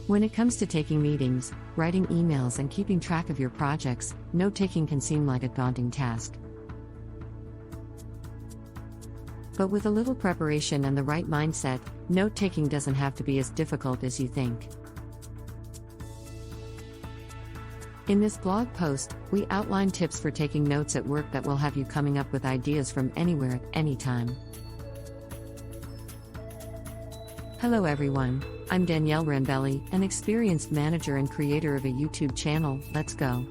When it comes to taking meetings, writing emails, and keeping track of your projects, note-taking can seem like a daunting task. But with a little preparation and the right mindset, note-taking doesn't have to be as difficult as you think. In this blog post, we outline tips for taking notes at work that will have you coming up with ideas from anywhere at any time. Hello everyone, I'm Danielle Rambelli, an experienced manager and creator of a YouTube channel. Let's go.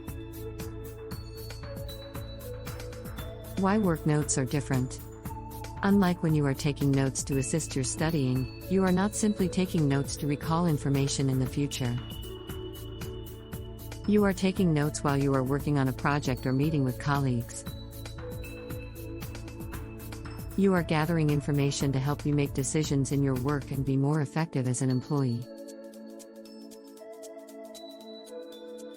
Why work notes are different. Unlike when you are taking notes to assist your studying, you are not simply taking notes to recall information in the future. You are taking notes while you are working on a project or meeting with colleagues. You are gathering information to help you make decisions in your work and be more effective as an employee.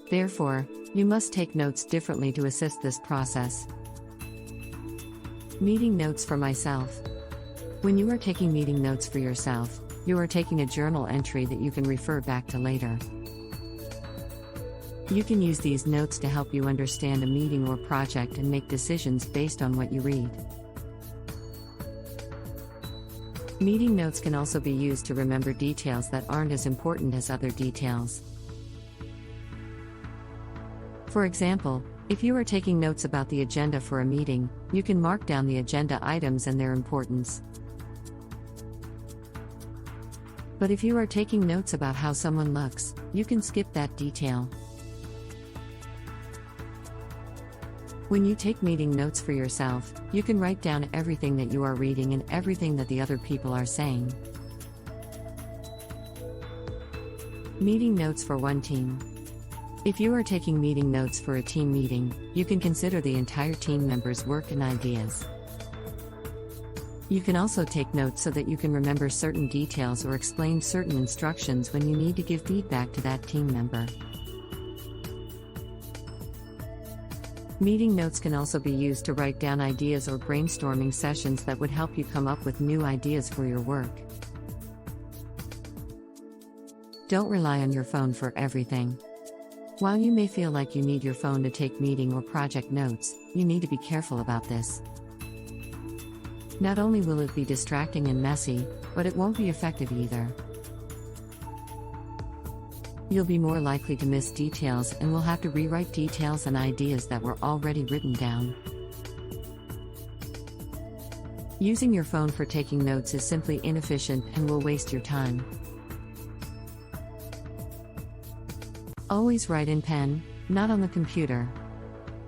Therefore, you must take notes differently to assist this process. Meeting notes for myself. When you are taking meeting notes for yourself, you are taking a journal entry that you can refer back to later. You can use these notes to help you understand a meeting or project and make decisions based on what you read. Meeting notes can also be used to remember details that aren't as important as other details. For example, if you are taking notes about the agenda for a meeting, you can mark down the agenda items and their importance. But if you are taking notes about how someone looks, you can skip that detail. When you take meeting notes for yourself, you can write down everything that you are reading and everything that the other people are saying. Meeting notes for one team. If you are taking meeting notes for a team meeting, you can consider the entire team members' work and ideas. You can also take notes so that you can remember certain details or explain certain instructions when you need to give feedback to that team member. Meeting notes can also be used to write down ideas or brainstorming sessions that would help you come up with new ideas for your work. Don't rely on your phone for everything. While you may feel like you need your phone to take meeting or project notes, you need to be careful about this. Not only will it be distracting and messy, but it won't be effective either. You'll be more likely to miss details and will have to rewrite details and ideas that were already written down. Using your phone for taking notes is simply inefficient and will waste your time. Always write in pen, not on the computer.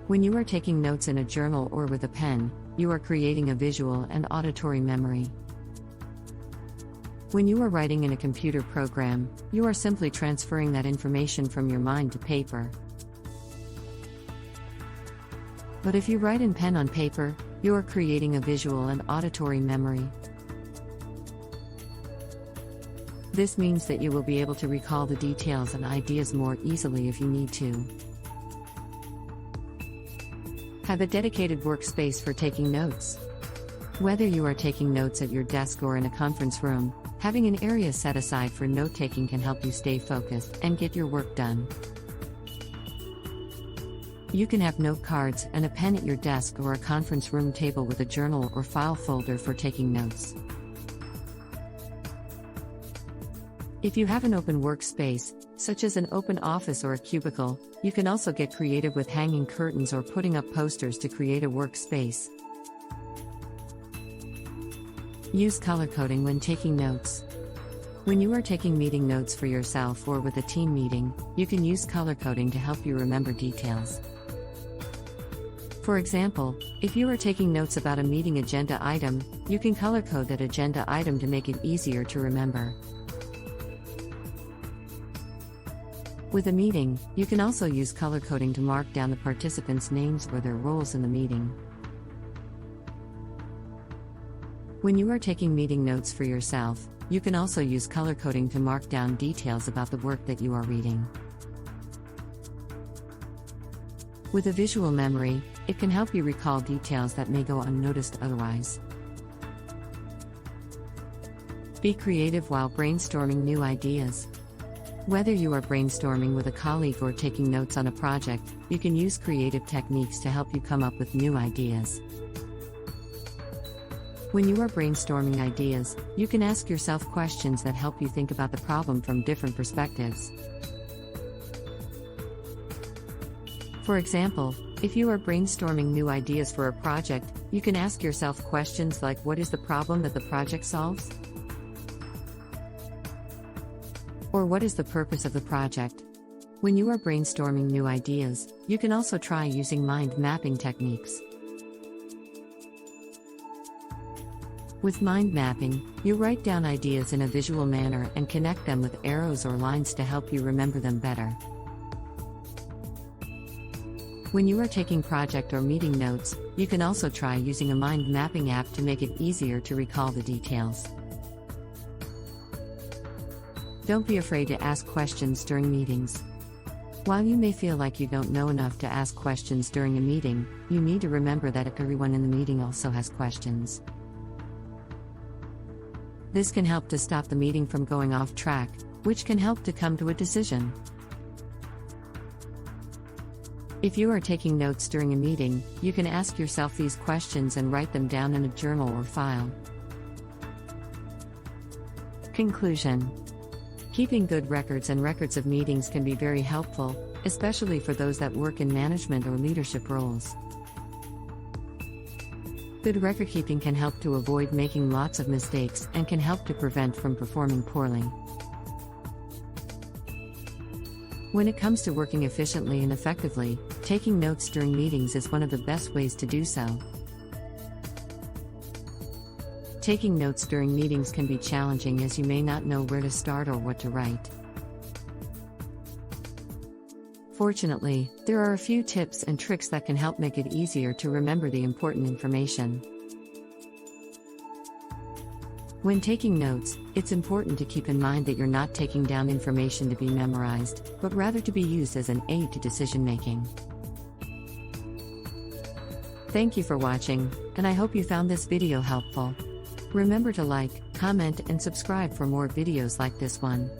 When you are taking notes in a journal or with a pen, you are creating a visual and auditory memory. When you are writing in a computer program, you are simply transferring that information from your mind to paper. But if you write in pen on paper, you are creating a visual and auditory memory. This means that you will be able to recall the details and ideas more easily if you need to. Have a dedicated workspace for taking notes. Whether you are taking notes at your desk or in a conference room, having an area set aside for note-taking can help you stay focused and get your work done. You can have note cards and a pen at your desk or a conference room table with a journal or file folder for taking notes. If you have an open workspace, such as an open office or a cubicle, you can also get creative with hanging curtains or putting up posters to create a workspace. Use color coding when taking notes. When you are taking meeting notes for yourself or with a team meeting, you can use color coding to help you remember details. For example, if you are taking notes about a meeting agenda item, you can color code that agenda item to make it easier to remember. With a meeting, you can also use color coding to mark down the participants' names or their roles in the meeting. When you are taking meeting notes for yourself, you can also use color coding to mark down details about the work that you are reading. With a visual memory, it can help you recall details that may go unnoticed otherwise. Be creative while brainstorming new ideas. Whether you are brainstorming with a colleague or taking notes on a project, you can use creative techniques to help you come up with new ideas. When you are brainstorming ideas, you can ask yourself questions that help you think about the problem from different perspectives. For example, if you are brainstorming new ideas for a project, you can ask yourself questions like, what is the problem that the project solves? Or what is the purpose of the project? When you are brainstorming new ideas, you can also try using mind mapping techniques. With mind mapping, you write down ideas in a visual manner and connect them with arrows or lines to help you remember them better. When you are taking project or meeting notes, you can also try using a mind mapping app to make it easier to recall the details. Don't be afraid to ask questions during meetings. While you may feel like you don't know enough to ask questions during a meeting, you need to remember that everyone in the meeting also has questions. This can help to stop the meeting from going off track, which can help to come to a decision. If you are taking notes during a meeting, you can ask yourself these questions and write them down in a journal or file. Conclusion: keeping good records and records of meetings can be very helpful, especially for those that work in management or leadership roles. Good record keeping can help to avoid making lots of mistakes and can help to prevent from performing poorly. When it comes to working efficiently and effectively, taking notes during meetings is one of the best ways to do so. Taking notes during meetings can be challenging as you may not know where to start or what to write. Fortunately, there are a few tips and tricks that can help make it easier to remember the important information. When taking notes, it's important to keep in mind that you're not taking down information to be memorized, but rather to be used as an aid to decision-making. Thank you for watching, and I hope you found this video helpful. Remember to like, comment, and subscribe for more videos like this one.